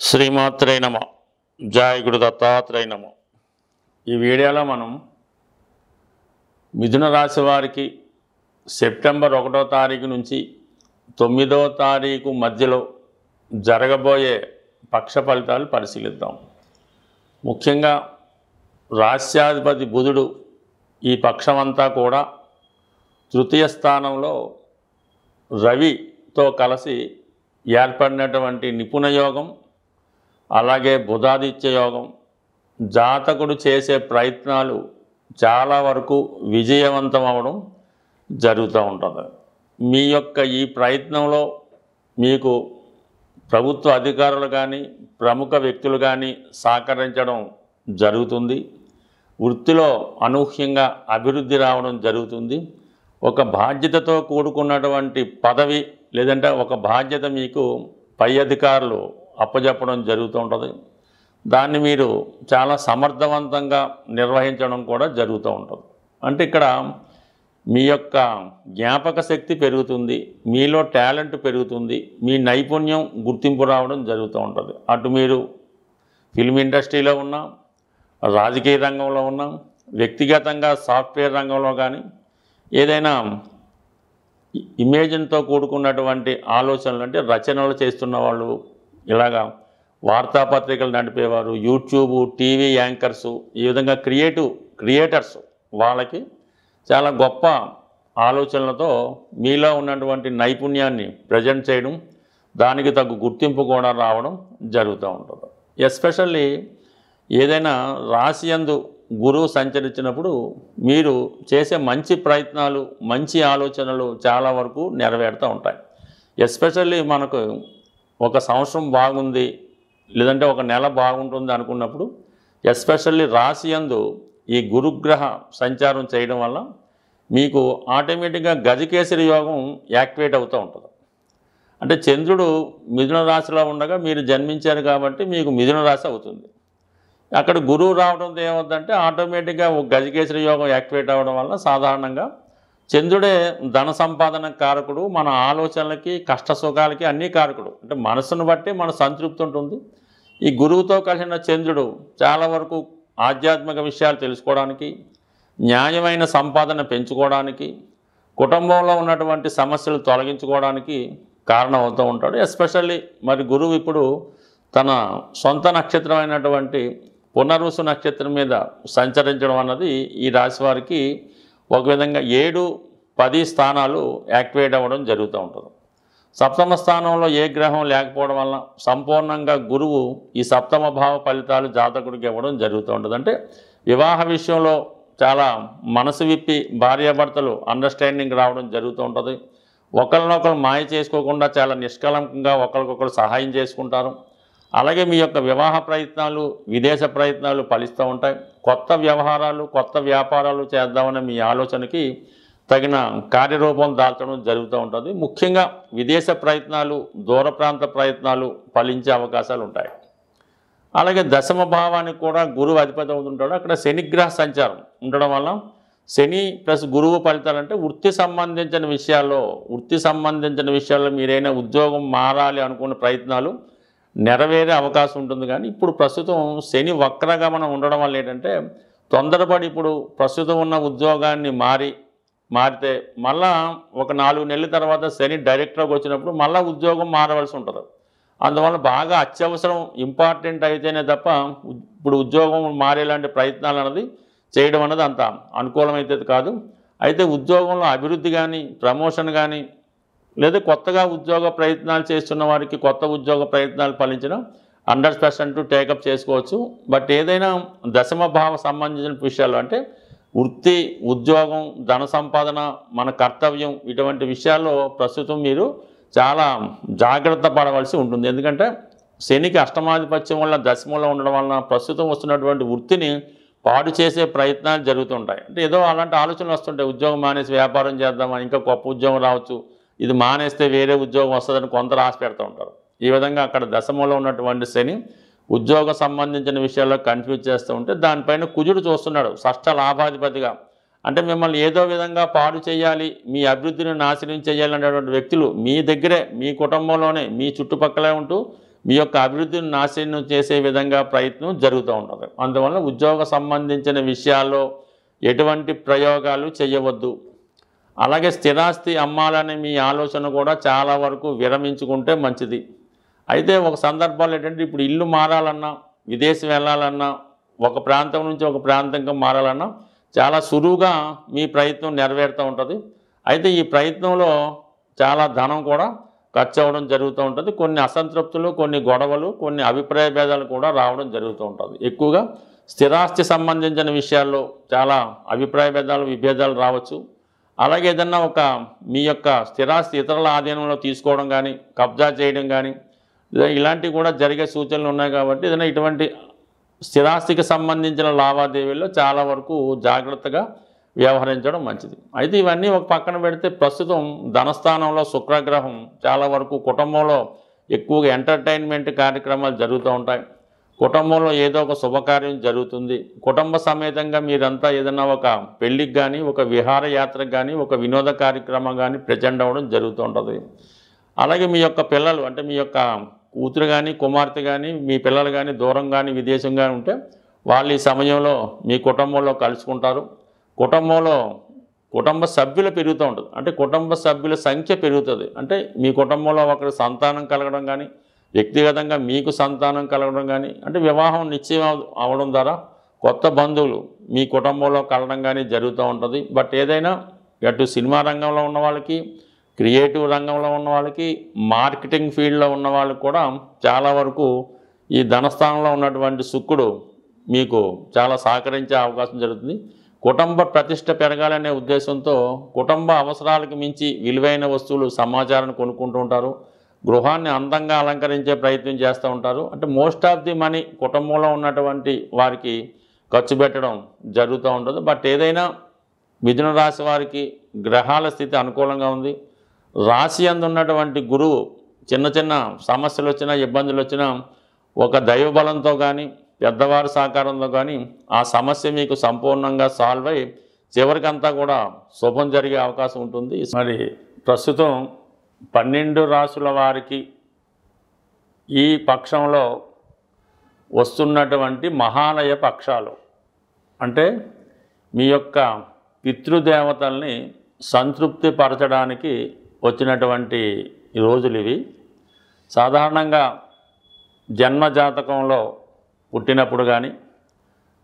శ్రీమాత్రే నమ. జయ గురు దత్తాత్రేయ నమ. ఈ వీడియోలో మనం మిథున రాశి వారికి సెప్టెంబర్ 1వ తారీఖు నుంచి 9వ తారీఖు మధ్యలో జరగబోయే పక్ష ఫలితాలు పరిశీలిద్దాం. ముఖ్యంగా రాశ్యాధిపతి బుధుడు ఈ పక్షమంతా కూడా తృతీయ స్థానంలో రవితో కలిసి ఏర్పడినటువంటి నిపుణ యోగం, అలాగే బుధాదిత్య యోగం, జాతకుడు చేసే ప్రయత్నాలు చాలా వరకు విజయవంతం అవ్వడం జరుగుతూ ఉంటుంది. మీ యొక్క ఈ ప్రయత్నంలో మీకు ప్రభుత్వ అధికారులు కానీ ప్రముఖ వ్యక్తులు కానీ సహకరించడం జరుగుతుంది. వృత్తిలో అనూహ్యంగా అభివృద్ధి రావడం జరుగుతుంది. ఒక బాధ్యతతో కూడుకున్నటువంటి పదవి లేదంటే ఒక బాధ్యత మీకు పై అధికారులు అప్పచెప్పడం జరుగుతూ ఉంటుంది. దాన్ని మీరు చాలా సమర్థవంతంగా నిర్వహించడం కూడా జరుగుతూ ఉంటుంది. అంటే ఇక్కడ మీ యొక్క జ్ఞాపక శక్తి పెరుగుతుంది, మీలో టాలెంట్ పెరుగుతుంది, మీ నైపుణ్యం గుర్తింపు రావడం జరుగుతూ ఉంటుంది. అటు మీరు ఫిల్మ్ ఇండస్ట్రీలో ఉన్నా, రాజకీయ రంగంలో ఉన్నా, వ్యక్తిగతంగా సాఫ్ట్వేర్ రంగంలో కానీ ఏదైనా ఇమేజిన్తో కూడుకున్నటువంటి ఆలోచనలు అంటే రచనలు చేస్తున్న వాళ్ళు, ఇలాగా వార్తాపత్రికలు నడిపేవారు, యూట్యూబ్, టీవీ యాంకర్సు, ఈ విధంగా క్రియేటర్స్ వాళ్ళకి చాలా గొప్ప ఆలోచనలతో మీలో ఉన్నటువంటి నైపుణ్యాన్ని ప్రజెంట్ చేయడం, దానికి తగ్గ గుర్తింపు కూడా రావడం జరుగుతూ ఉంటుంది. ఎస్పెషల్లీ ఏదైనా రాశి యందు గురువు సంచరించినప్పుడు మీరు చేసే మంచి ప్రయత్నాలు, మంచి ఆలోచనలు చాలా వరకు నెరవేరుతూ ఉంటాయి. ఎస్పెషల్లీ మనకు ఒక సంవత్సరం బాగుంది లేదంటే ఒక నెల బాగుంటుంది అనుకున్నప్పుడు ఎస్పెషల్లీ రాశి యందు ఈ గురుగ్రహ సంచారం చేయడం వల్ల మీకు ఆటోమేటిక్గా గజకేసరి యోగం యాక్టివేట్ అవుతూ ఉంటుంది. అంటే చంద్రుడు మిథున రాశిలో ఉండగా మీరు జన్మించారు కాబట్టి మీకు మిథున రాశి అవుతుంది. అక్కడ గురువు రావడంతో ఏమవుతుందంటే ఆటోమేటిక్గా ఒక గజకేసరి యోగం యాక్టివేట్ అవ్వడం వల్ల సాధారణంగా చంద్రుడే ధన సంపాదన కారకుడు, మన ఆలోచనలకి కష్ట సుఖాలకి అన్నీ కారకుడు. అంటే మనసును బట్టి మన సంతృప్తి ఉంటుంది. ఈ గురువుతో కలిసిన చంద్రుడు చాలా వరకు ఆధ్యాత్మిక విషయాలు తెలుసుకోవడానికి, న్యాయమైన సంపాదన పెంచుకోవడానికి, కుటుంబంలో ఉన్నటువంటి సమస్యలు తొలగించుకోవడానికి కారణం అవుతూ ఉంటాడు. ఎస్పెషల్లీ మరి గురువు ఇప్పుడు తన సొంత నక్షత్రమైనటువంటి పునర్వసు నక్షత్రం మీద సంచరించడం అన్నది ఈ రాశి వారికి ఒక విధంగా 7, 10 స్థానాలు యాక్టివేట్ అవ్వడం జరుగుతూ ఉంటుంది. సప్తమ స్థానంలో ఏ గ్రహం లేకపోవడం వల్ల సంపూర్ణంగా గురువు ఈ సప్తమ భావ ఫలితాలు జాతకుడికి ఇవ్వడం జరుగుతూ ఉంటుంది. అంటే వివాహ విషయంలో చాలా మనసు విప్పి భార్యాభర్తలు అండర్స్టాండింగ్ రావడం జరుగుతూ ఉంటుంది. ఒకరినొకరు మాయ చేసుకోకుండా చాలా నిష్కలంకంగా ఒకరికొకరు సహాయం చేసుకుంటారు. అలాగే మీ యొక్క వివాహ ప్రయత్నాలు, విదేశ ప్రయత్నాలు ఫలిస్తూ ఉంటాయి. కొత్త వ్యవహారాలు, కొత్త వ్యాపారాలు చేద్దామనే మీ ఆలోచనకి తగిన కార్యరూపం దాల్చడం జరుగుతూ ఉంటుంది. ముఖ్యంగా విదేశ ప్రయత్నాలు, దూర ప్రాంత ప్రయత్నాలు ఫలించే అవకాశాలు ఉంటాయి. అలాగే దశమ భావానికి కూడా గురువు అధిపతి అవుతుంటాడు. అక్కడ శనిగ్రహ సంచారం ఉండడం వల్ల శని ప్లస్ గురువు ఫలితాలంటే వృత్తి సంబంధించిన విషయాల్లో మీరైనా ఉద్యోగం మారాలి అనుకున్న ప్రయత్నాలు నెరవేరే అవకాశం ఉంటుంది. కానీ ఇప్పుడు ప్రస్తుతం శని వక్రగమనం ఉండడం వల్ల ఏంటంటే తొందరపడి ఇప్పుడు ప్రస్తుతం ఉన్న ఉద్యోగాన్ని మారితే మళ్ళా ఒక 4 నెలల తర్వాత శని డైరెక్ట్లోకి వచ్చినప్పుడు మళ్ళీ ఉద్యోగం మారవలసి ఉంటుంది. అందువల్ల బాగా అత్యవసరం ఇంపార్టెంట్ అయితేనే తప్ప ఇప్పుడు ఉద్యోగం మారేలాంటి ప్రయత్నాలు అన్నది చేయడం అన్నది అంత అనుకూలమైతే కాదు. అయితే ఉద్యోగంలో అభివృద్ధి కానీ, ప్రమోషన్ కానీ, లేదా కొత్తగా ఉద్యోగ ప్రయత్నాలు చేస్తున్న వారికి కొత్త ఉద్యోగ ప్రయత్నాలు ఫలించిన 100% టేకప్ చేసుకోవచ్చు. బట్ ఏదైనా దశమ భావ సంబంధించిన విషయాలు అంటే వృత్తి, ఉద్యోగం, ధన సంపాదన, మన కర్తవ్యం, ఇటువంటి విషయాల్లో ప్రస్తుతం మీరు చాలా జాగ్రత్త పడవలసి ఉంటుంది. ఎందుకంటే శనికి అష్టమాధిపత్యం వల్ల దశమంలో ఉండడం వలన ప్రస్తుతం వస్తున్నటువంటి వృత్తిని పాడు చేసే ప్రయత్నాలు జరుగుతుంటాయి. అంటే ఏదో అలాంటి ఆలోచనలు వస్తుంటాయి. ఉద్యోగం మానేసి వ్యాపారం చేద్దామా, ఇంకా గొప్ప ఉద్యోగం రావచ్చు, ఇది మానేస్తే వేరే ఉద్యోగం వస్తుందని కొందరు ఆశ పెడుతూ ఉంటారు. ఈ విధంగా అక్కడ దశమంలో ఉన్నటువంటి శని ఉద్యోగ సంబంధించిన విషయాల్లో కన్ఫ్యూజ్ చేస్తూ ఉంటే దానిపైన కుజుడు చూస్తున్నాడు షష్ఠ లాభాధిపతిగా. అంటే మిమ్మల్ని ఏదో విధంగా పాడు చేయాలి, మీ అభివృద్ధిని నాశనం చేయాలనేటువంటి వ్యక్తులు మీ దగ్గరే, మీ కుటుంబంలోనే, మీ చుట్టుపక్కలే ఉంటూ మీ యొక్క అభివృద్ధిని నాశనం చేసే విధంగా ప్రయత్నం జరుగుతూ ఉంటుంది. అందువల్ల ఉద్యోగ సంబంధించిన విషయాల్లో ఎటువంటి ప్రయోగాలు చేయవద్దు. అలాగే స్థిరాస్తి అమ్మాలనే మీ ఆలోచన కూడా చాలా వరకు విరమించుకుంటే మంచిది. అయితే ఒక సందర్భాలు ఏంటంటే ఇప్పుడు ఇల్లు మారాలన్నా, విదేశం వెళ్ళాలన్నా, ఒక ప్రాంతం నుంచి ఒక ప్రాంతంగా మారాలన్నా చాలా సులువుగా మీ ప్రయత్నం నెరవేరుతూ ఉంటుంది. అయితే ఈ ప్రయత్నంలో చాలా ధనం కూడా ఖర్చు అవ్వడం జరుగుతూ ఉంటుంది. కొన్ని అసంతృప్తులు, కొన్ని గొడవలు, కొన్ని అభిప్రాయ భేదాలు కూడా రావడం జరుగుతూ ఉంటుంది. ఎక్కువగా స్థిరాస్తి సంబంధించిన విషయాల్లో చాలా అభిప్రాయ భేదాలు, విభేదాలు రావచ్చు. అలాగే ఏదన్నా మీ యొక్క స్థిరాస్తి ఇతరుల ఆధీనంలో తీసుకోవడం కానీ, కబ్జా చేయడం కానీ ఇలాంటివి కూడా జరిగే సూచనలు ఉన్నాయి. కాబట్టి ఏదైనా ఇటువంటి స్థిరాస్తికి సంబంధించిన లావాదేవీల్లో చాలా వరకు జాగ్రత్తగా వ్యవహరించడం మంచిది. అయితే ఇవన్నీ ఒక పక్కన పెడితే ప్రస్తుతం ధనస్థానంలో శుక్రగ్రహం చాలా వరకు కుటుంబంలో ఎక్కువగా ఎంటర్టైన్మెంట్ కార్యక్రమాలు జరుగుతూ ఉంటాయి. కుటుంబంలో ఏదో ఒక శుభకార్యం జరుగుతుంది. కుటుంబ సమేతంగా మీరంతా ఏదైనా ఒక పెళ్ళికి కానీ, ఒక విహారయాత్రకు కానీ, ఒక వినోద కార్యక్రమం కానీ ప్రజెంట్ అవ్వడం జరుగుతూ ఉంటుంది. అలాగే మీ యొక్క పిల్లలు అంటే మీ యొక్క కూతురు కానీ, కుమార్తె కానీ, మీ పిల్లలు కానీ దూరం కానీ, విదేశం కానీ ఉంటే వాళ్ళు ఈ సమయంలో మీ కుటుంబంలో కలుసుకుంటారు. కుటుంబ సభ్యులు పెరుగుతూ ఉంటుంది. అంటే కుటుంబ సభ్యుల సంఖ్య పెరుగుతుంది. అంటే మీ కుటుంబంలో ఒకరి సంతానం కలగడం కానీ, వ్యక్తిగతంగా మీకు సంతానం కలగడం కానీ, అంటే వివాహం నిశ్చయం అవడం ద్వారా కొత్త బంధువులు మీ కుటుంబంలో కలగడం కానీ జరుగుతూ ఉంటుంది. బట్ ఏదైనా అటు సినిమా రంగంలో ఉన్న వాళ్ళకి, క్రియేటివ్ రంగంలో ఉన్న వాళ్ళకి, మార్కెటింగ్ ఫీల్డ్లో ఉన్న వాళ్ళకి కూడా చాలా వరకు ఈ ధనస్థానంలో ఉన్నటువంటి శుక్రుడు మీకు చాలా సహకరించే అవకాశం జరుగుతుంది. కుటుంబ ప్రతిష్ట పెరగాలనే ఉద్దేశంతో కుటుంబ అవసరాలకు మించి విలువైన వస్తువులు, సమాచారాన్ని కొనుక్కుంటూ ఉంటారు. గృహాన్ని అందంగా అలంకరించే ప్రయత్నం చేస్తూ ఉంటారు. అంటే మోస్ట్ ఆఫ్ ది మనీ కుటుంబంలో ఉన్నటువంటి వారికి ఖర్చు పెట్టడం జరుగుతూ ఉంటుంది. బట్ ఏదైనా మిథున రాశి వారికి గ్రహాల స్థితి అనుకూలంగా ఉంది. రాశి యందు ఉన్నటువంటి గురువు చిన్న చిన్న సమస్యలు వచ్చినా, ఇబ్బందులు వచ్చినా ఒక దైవబలంతో కానీ, పెద్దవారి సహకారంతో కానీ ఆ సమస్య మీకు సంపూర్ణంగా సాల్వ్ అయ్యి చివరికంతా కూడా శుభం జరిగే అవకాశం ఉంటుంది. మరి ప్రస్తుతం 12 రాశుల వారికి ఈ పక్షంలో వస్తున్నటువంటి మహాలయ పక్షాలు అంటే మీ యొక్క పితృదేవతల్ని సంతృప్తి పరచడానికి వచ్చినటువంటి రోజులు ఇవి. సాధారణంగా జన్మజాతకంలో పుట్టినప్పుడు కానీ,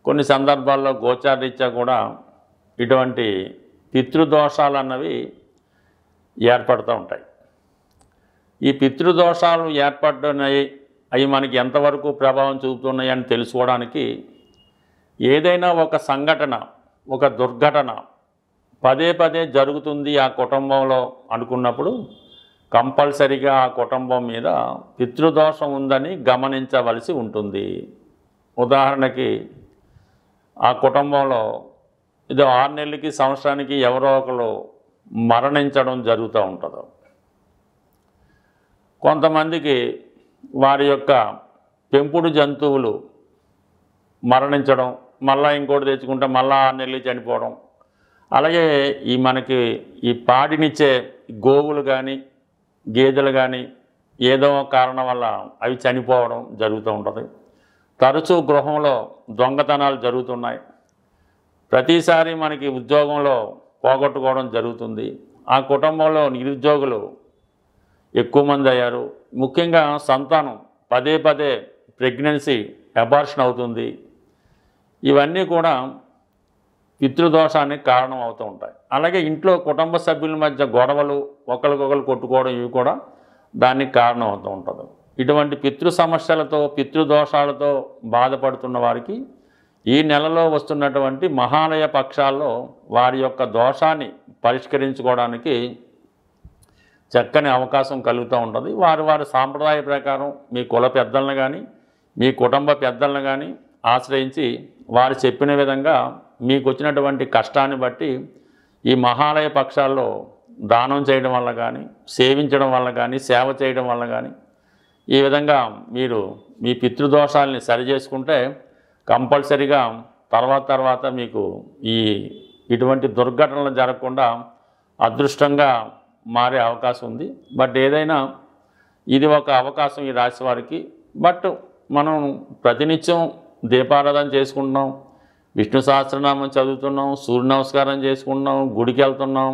కొన్ని సందర్భాల్లో గోచారరీత్యా కూడా ఇటువంటి పితృదోషాలు అన్నవి ఏర్పడుతూ ఉంటాయి. ఈ పితృదోషాలు ఏర్పడుతున్నాయి, అవి మనకి ఎంతవరకు ప్రభావం చూపుతున్నాయి అని తెలుసుకోవడానికి ఏదైనా ఒక సంఘటన, ఒక దుర్ఘటన పదే పదే జరుగుతుంది ఆ కుటుంబంలో అనుకున్నప్పుడు కంపల్సరిగా ఆ కుటుంబం మీద పితృదోషం ఉందని గమనించవలసి ఉంటుంది. ఉదాహరణకి ఆ కుటుంబంలో ఇది 6 నెలలకి, సంవత్సరానికి ఎవరో ఒకరు మరణించడం జరుగుతూ ఉంటుంది. కొంతమందికి వారి యొక్క పెంపుడు జంతువులు మరణించడం, మళ్ళీ ఇంకోటి తెచ్చుకుంటే మళ్ళీ 6 నెలలు చనిపోవడం. అలాగే మనకి ఈ పాడినిచ్చే గోవులు కానీ, గేదెలు కానీ ఏదో కారణం వల్ల అవి చనిపోవడం జరుగుతూ ఉంటుంది. తరచూ గృహంలో దొంగతనాలు జరుగుతున్నాయి. ప్రతిసారి మనకి ఉద్యోగంలో పోగొట్టుకోవడం జరుగుతుంది. ఆ కుటుంబంలో నిరుద్యోగులు ఎక్కువ మంది అయ్యారు. ముఖ్యంగా సంతానం పదే పదే ప్రెగ్నెన్సీ అబార్షన్ అవుతుంది. ఇవన్నీ కూడా పితృదోషానికి కారణం అవుతూ ఉంటాయి. అలాగే ఇంట్లో కుటుంబ సభ్యుల మధ్య గొడవలు, ఒకరికొకరు కొట్టుకోవడం, ఇవి కూడా దానికి కారణం అవుతూ ఉంటుంది. ఇటువంటి పితృ సమస్యలతో, పితృదోషాలతో బాధపడుతున్న వారికి ఈ నెలలో వస్తున్నటువంటి మహాలయ పక్షాల్లో వారి యొక్క దోషాన్ని పరిష్కరించుకోవడానికి చక్కని అవకాశం కలుగుతూ ఉంటుంది. వారి సాంప్రదాయ ప్రకారం మీ కుల పెద్దలను కానీ, మీ కుటుంబ పెద్దలను కానీ ఆశ్రయించి వారు చెప్పిన విధంగా మీకు వచ్చినటువంటి కష్టాన్ని బట్టి ఈ మహాలయ పక్షాల్లో దానం చేయడం వల్ల కానీ, సేవించడం వల్ల కానీ, సేవ చేయడం వల్ల కానీ ఈ విధంగా మీరు మీ పితృదోషాలని సరిచేసుకుంటే కంపల్సరిగా తర్వాత మీకు ఇటువంటి దుర్ఘటనలు జరగకుండా అదృష్టంగా మారే అవకాశం ఉంది. బట్ ఏదైనా ఇది ఒక అవకాశం ఈ రాశి వారికి. బట్ మనం ప్రతినిత్యం దీపారాధన చేసుకుంటున్నాం, విష్ణు సహస్రనామం చదువుతున్నాం, సూర్య నమస్కారం చేసుకుంటున్నాం, గుడికి వెళ్తున్నాం,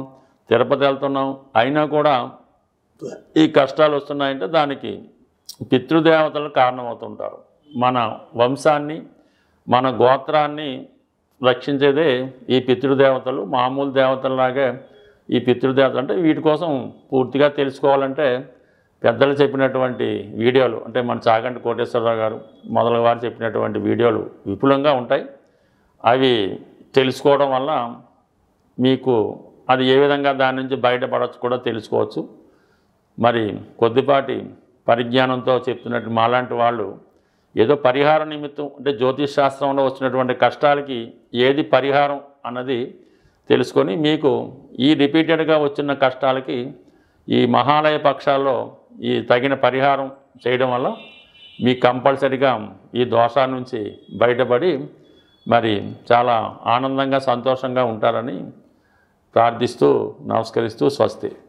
తిరుపతి వెళ్తున్నాం, అయినా కూడా ఈ కష్టాలు వస్తున్నాయంటే దానికి పితృదేవతలు కారణమవుతుంటారు. మన వంశాన్ని, మన గోత్రాన్ని రక్షించేదే ఈ పితృదేవతలు. మామూలు దేవతలలాగే ఈ పితృదేవతలు అంటే వీటి కోసం పూర్తిగా తెలుసుకోవాలంటే పెద్దలు చెప్పినటువంటి వీడియోలు, అంటే మన చాగంటి కోటేశ్వరరావు గారు మొదలగు వారు చెప్పినటువంటి వీడియోలు విపులంగా ఉంటాయి. అవి తెలుసుకోవడం వల్ల మీకు అది ఏ విధంగా దాని నుంచి బయటపడవచ్చు కూడా తెలుసుకోవచ్చు. మరి కొద్దిపాటి పరిజ్ఞానంతో చెప్తున్నట్టు మాలాంటి వాళ్ళు ఏదో పరిహార నిమిత్తం, అంటే జ్యోతిష్ శాస్త్రంలో వచ్చినటువంటి కష్టాలకి ఏది పరిహారం అన్నది తెలుసుకొని మీకు ఈ రిపీటెడ్గా వచ్చిన కష్టాలకి ఈ మహాలయ పక్షాల్లో ఈ తగిన పరిహారం చేయడం వల్ల మీకు కంపల్సరిగా ఈ దోషాల నుంచి బయటపడి మరి చాలా ఆనందంగా సంతోషంగా ఉంటారని ప్రార్థిస్తూ నమస్కరిస్తూ స్వస్తి.